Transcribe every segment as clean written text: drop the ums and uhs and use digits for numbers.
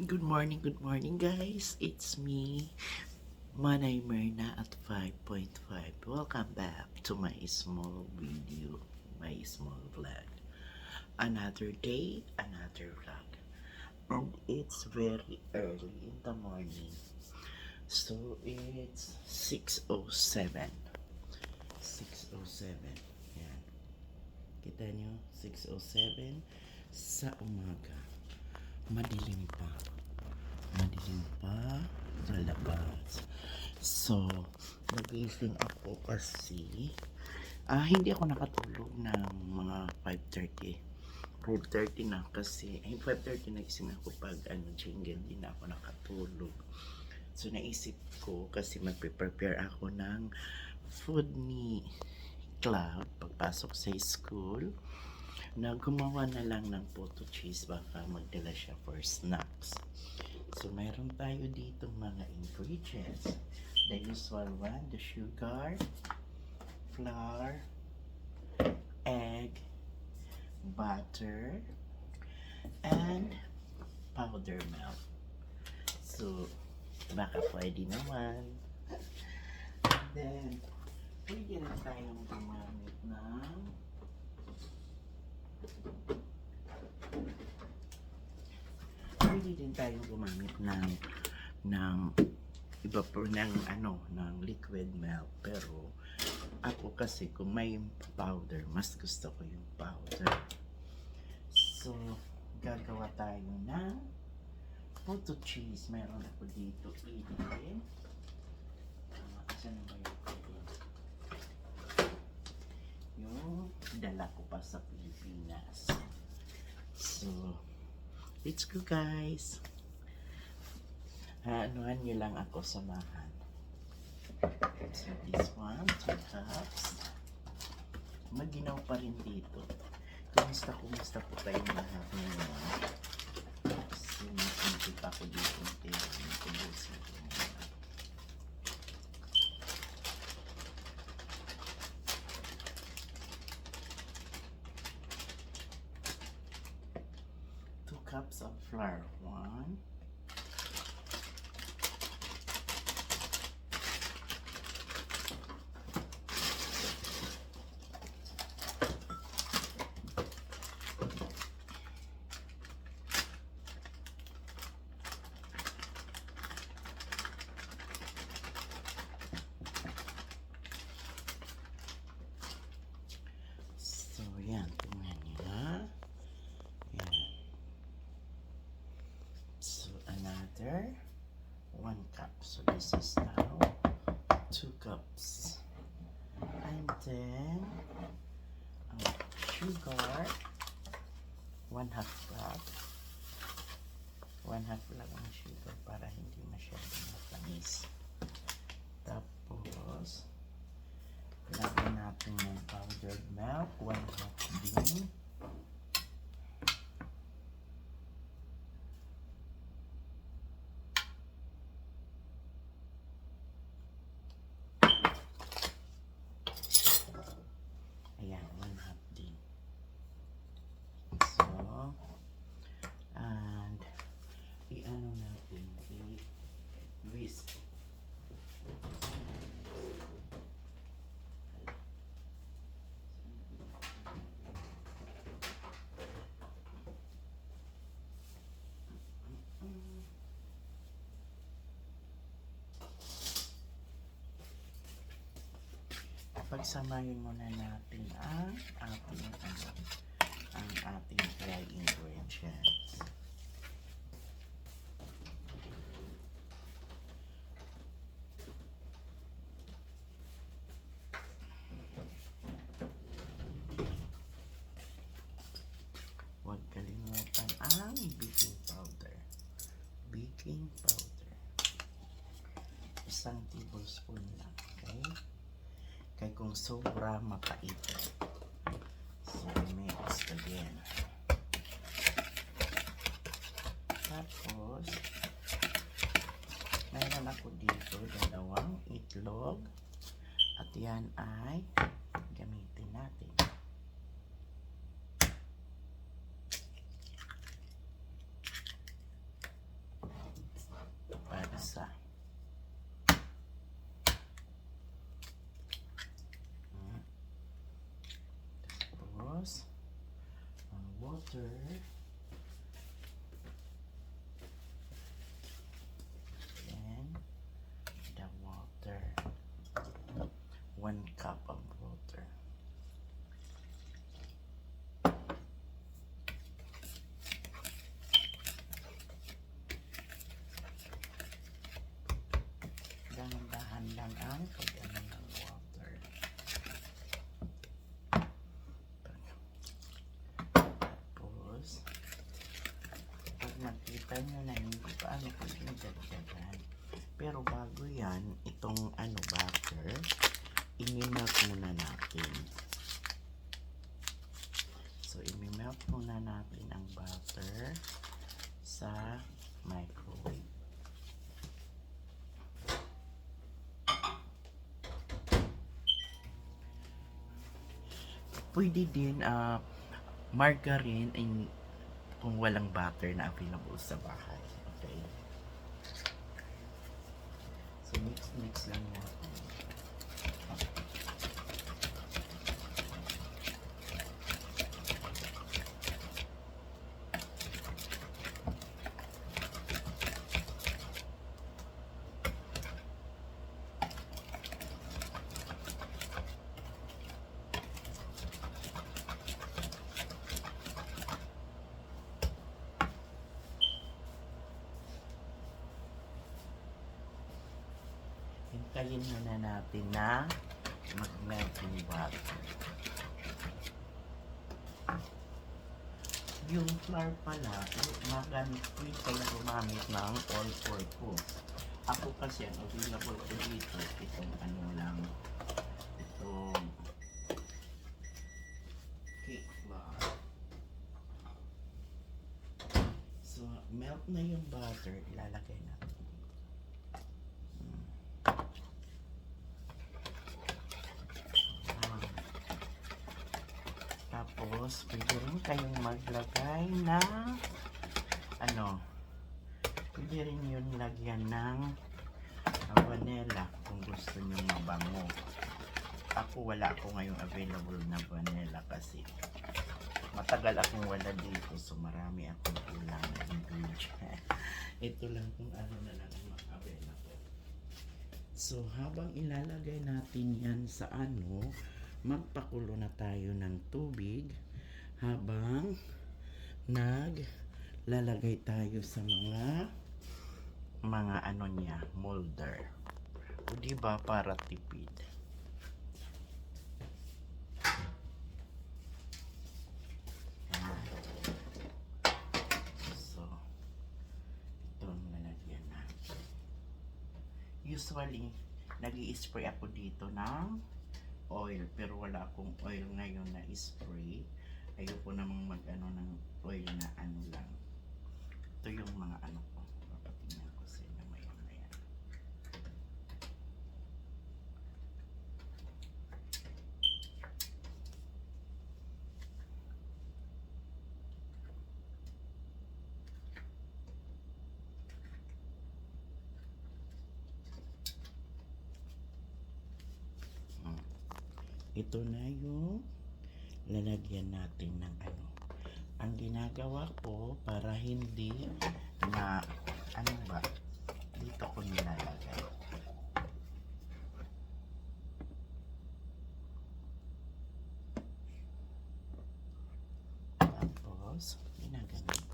Good morning guys. It's me, Manay Myrna at 5.5. Welcome back to my small video, my small vlog. Another day, another vlog. And it's very early in the morning. So it's 6:07. 6:07. Yan. Kita nyo? 6:07 sa umaga. Madilim pa. Madilim pa sa labas. So, nagising ako kasi hindi ako nakatulog ng mga 5:30. 5:30 na kasi 5:30 nagising ako pag jingle, din ako nakatulog. So, naisip ko kasi magpe-prepare ako ng food ni Cloud pagpasok sa school na gumawa na lang ng photo cheese, baka magdala siya for snacks. So, mayroon tayo dito mga ingredients. The usual one, the sugar, flour, egg, butter, and powder milk. So, baka pwede naman. And then, pwede na tayong gumamit ng pwede din tayong gumamit ng iba po ng liquid milk, pero ako kasi kung may powder, mas gusto ko yung powder. So gagawa tayo ng photo cheese. Meron ako dito idin. Asan na ba yung dala ko pa sa Pilipinas. So let's go guys. Anuhan nyo lang ako, samahan. So this one, 2 cups. Maginaw pa rin dito. Kumusta po kayo lahat ngayon? So nasinti pa ko dito. Kubusin ko muna. Cups of flour. 1, so yan, tingnan nila. Yan. So another 1 cup. So this is now 2 cups. And then sugar, 1/2 cup. 1/2 lang ang sugar para hindi masyadong matamis. Tapos lagyan natin ng powdered milk, 1/2 din. Ayan, 1/2 din. So, and i-ano natin, i-whisk. Pagsamahin muna natin ang ating dry ingredients. Huwag kalimutan ang baking powder. Baking powder. 1 tablespoon lang, okay? Kaya kung sobra mapait. So, mix again. Tapos, mayroon ako dito 2 itlog. At yan ay gamitin natin. butter. And the water. 1 cup of water. Dahan-dahan lang ang pag-ano ng water. Tapos, pag nakita nyo na hindi pa ano kung pinagdagdagan. Pero bago yan, itong ano butter, i-melt muna natin. So, i-melt muna natin ang butter sa microwave. Pwede din margarine kung walang butter na available sa bahay. Okay? So, mix lang natin. Hintayin muna natin na mag-melt yung butter. Yung flour pala, pwede kayo gumamit ng all-purpose. Ako kasi ang available ko dito, itong ano lang, itong cake flour. So, melt na yung butter, ilalagay natin. Tapos, pwede rin kayong maglagay ng pwede rin yun lagyan ng vanilla kung gusto nyo mabango. Wala ako ngayong available na vanilla kasi matagal akong wala dito, so marami akong kulang na ingredient. Ito lang kung ano na lang available. So, habang ilalagay natin yan sa magpakulo na tayo ng tubig habang naglalagay tayo sa mga ano niya, molder. O diba, para tipid. So, ito ang lalagyan natin. Usually, nag-i-spray ako dito ng oil, pero wala akong oil ngayon na spray. Ayoko namang mag-ano ng oil na ano lang. Ito yung mga ano ko. Papatingnan ko sa inyo maya-maya. Ito na yung lalagyan natin ng ano. Ang ginagawa ko para hindi na dito ko nilalagay. Tapos ginaganyan.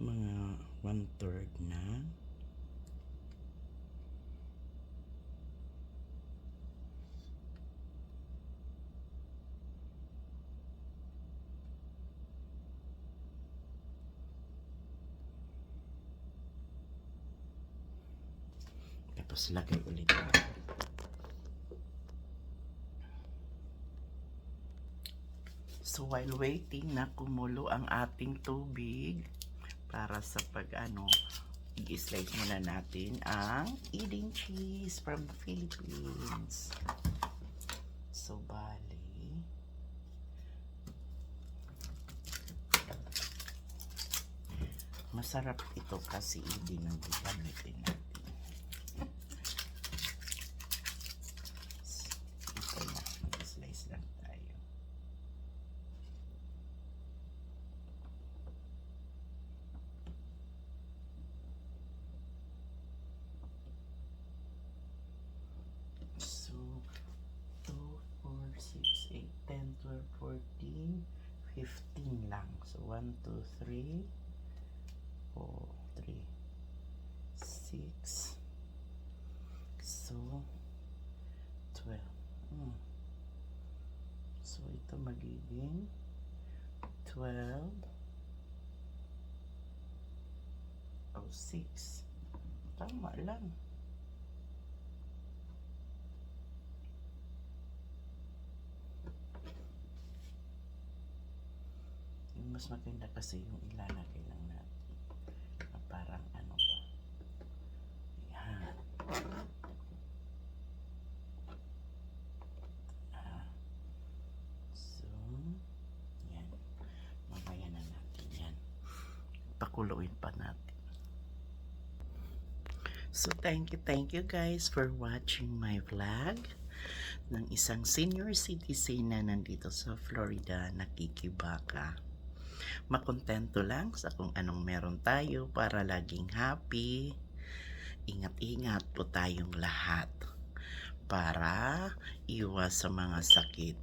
Mga 1/3 na. Tapos lagay ulit. So while waiting na kumulo ang ating tubig, para sa i-slice muna natin ang Eden cheese from Philippines. So, bali, masarap ito kasi Eden ang gagamitin natin. 15 lang. So, 1, 2, 3, 4, 3, 6. So, 12. So, ito magiging 12. Oh, 6. Tama lang. Mas maganda kasi yung ilalagay lang natin. Parang ano ba. Yan. So, yan. Mamaya na natin yan. Pakuluin pa natin. So, thank you guys for watching my vlog ng isang senior citizen na nandito sa Florida, nakikibaka. Makontento lang sa kung anong meron tayo para laging happy. Ingat-ingat po tayong lahat para iwas sa mga sakit.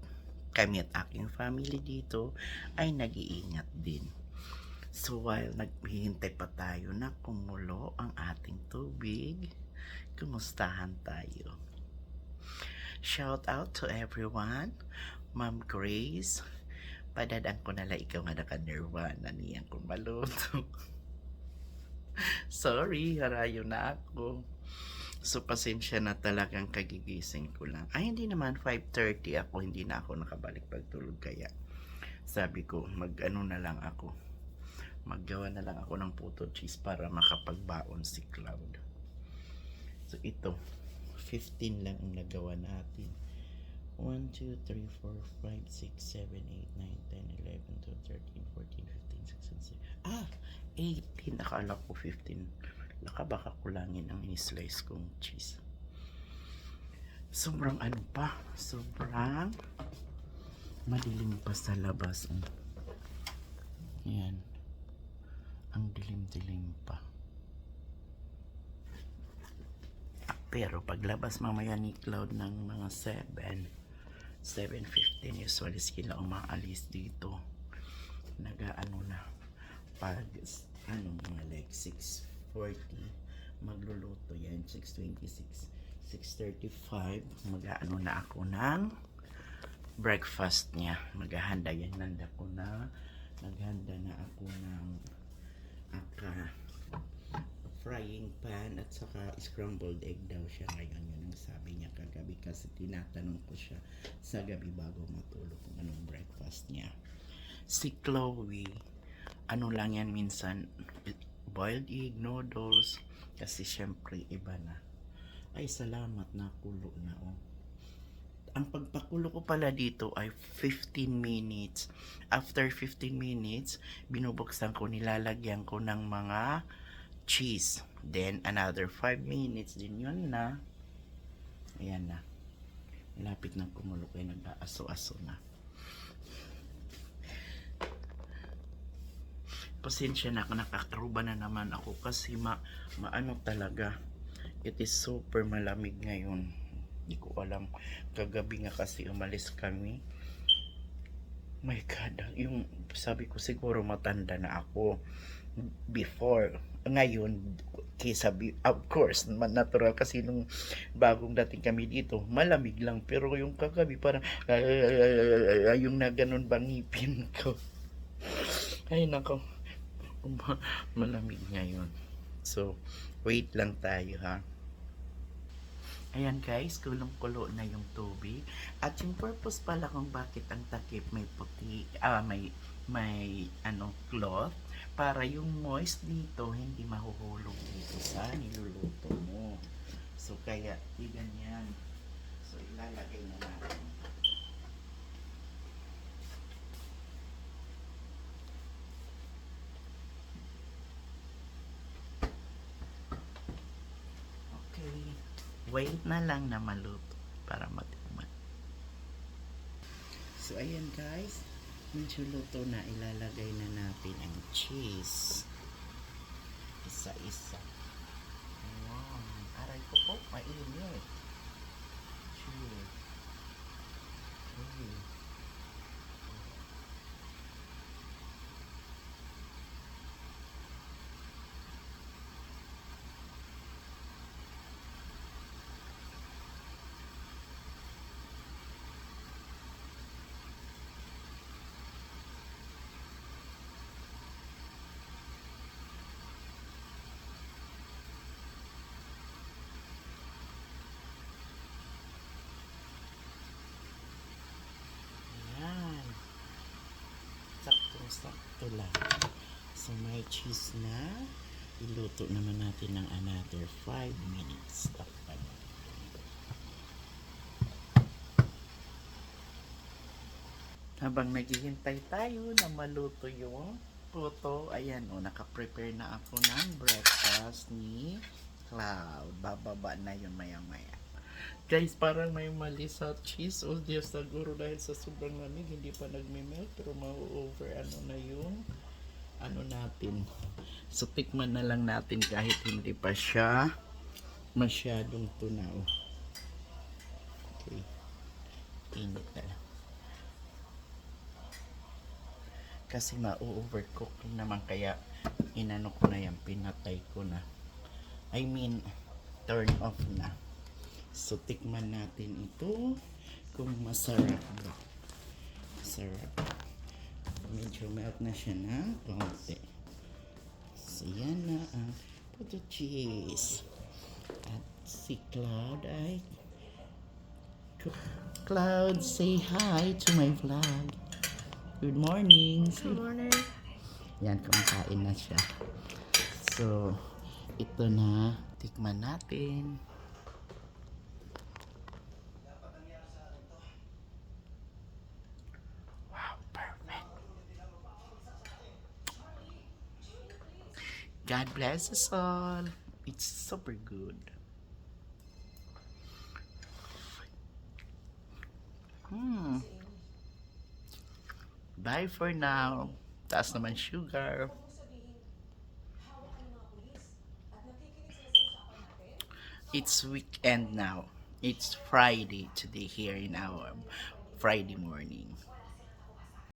Kami at aking family dito ay nag-iingat din. So while naghihintay pa tayo na kumulo ang ating tubig, kumustahan tayo. Shout out to everyone. Ma'am Grace, padadang ko nala ikaw nga naka-nirwana niyang kumaluto. Sorry, harayo na ako. So, pasensya na talagang kagigising ko lang. Ay, hindi naman, 5:30 ako, hindi na ako nakabalik pagtulog. Kaya, sabi ko, mag-ano na lang ako. Maggawa na lang ako ng puto cheese para makapagbaon si Cloud. So, ito, 15 lang ang nagawa natin. 1, 2, 3, 4, 5, 6, 7, 8, 9, 10, 11, 12, 13, 14, 15, 16, 17. 18. Akala ko 15. Baka kulangin ang in-slice kong cheese. Sobrang ano pa. Sobrang madilim pa sa labas. Yan. Ang dilim-dilim pa. Pero paglabas mamaya ni Cloud ng mga 7:15 usually sila umaalis dito. Nag-ano na. Pag mga like 6:40 magluluto yan. 6:26, 6:35 mag-ano na ako ng breakfast niya. Maghahanda yan. Naghanda na ako ng frying pan at saka scrambled egg daw siya ngayon. Yun ang sabi niya kagabi kasi tinatanong ko siya sa gabi bago matulog kung anong breakfast niya. Si Chloe, ano lang yan minsan, boiled egg, noodles, kasi syempre iba na. Ay salamat, nakulo na Ang pagpakulo ko pala dito ay 15 minutes. After 15 minutes, binubuksan ko, nilalagyan ko ng mga cheese. Then, another 5 minutes din yun na. Ayan na. Lapit ng kumulo kayo, nag-aaso-aso na. Pasensya na, nakakaruba na naman ako kasi maano talaga. It is super malamig ngayon. Hindi ko alam. Kagabi nga kasi umalis kami. My God, yung sabi ko siguro matanda na ako before. Ngayon, of course, natural kasi nung bagong dating kami dito, malamig lang. Pero yung kagabi parang, yung na ganun bang ngipin ko. Ay nako, malamig ngayon. So, wait lang tayo ha. Ayan guys, kulong-kulo na yung tubig. At yung purpose pala kung bakit ang takip may puti, may cloth, para yung moist dito hindi mahuhulog dito sa niluluto mo. So kaya ganyan. So ilalagay na natin. Okay. Wait na lang na maluto para matikman. So ayan guys, medyo luto na, ilalagay na natin ang cheese. Isa-isa. Wow. Aray ko po, mainit. Cheese. Okay. sakto lang. So, may cheese na. Iluto naman natin ng another 5 minutes. Takpan. Habang naghihintay tayo na maluto yung puto, ayan o, nakaprepare na ako ng breakfast ni Cloud. Bababa na yun maya-maya. Guys, parang may mali sa cheese. O Diyos, siguro dahil sa sobrang lamig, hindi pa nagme-melt. Pero ma-over ano na yung ano natin. So, tikman na lang natin kahit hindi pa siya masyadong tunaw. Okay. Init na lang. Kasi ma-overcook naman kaya inano ko na yan, pinatay ko na. I mean, turn off na. So, tikman natin ito kung masarap ba. Masarap. Medyo melt na siya ng konti. So, yan na ang puto cheese. At si Cloud ay... Cloud, say hi to my vlog. Good morning. Good morning. Yan, kumakain na siya. So, ito na. Tikman natin. Wow, perfect. God bless us all. It's super good. Bye for now. Taas naman sugar. It's weekend now. It's Friday today here in our Friday morning.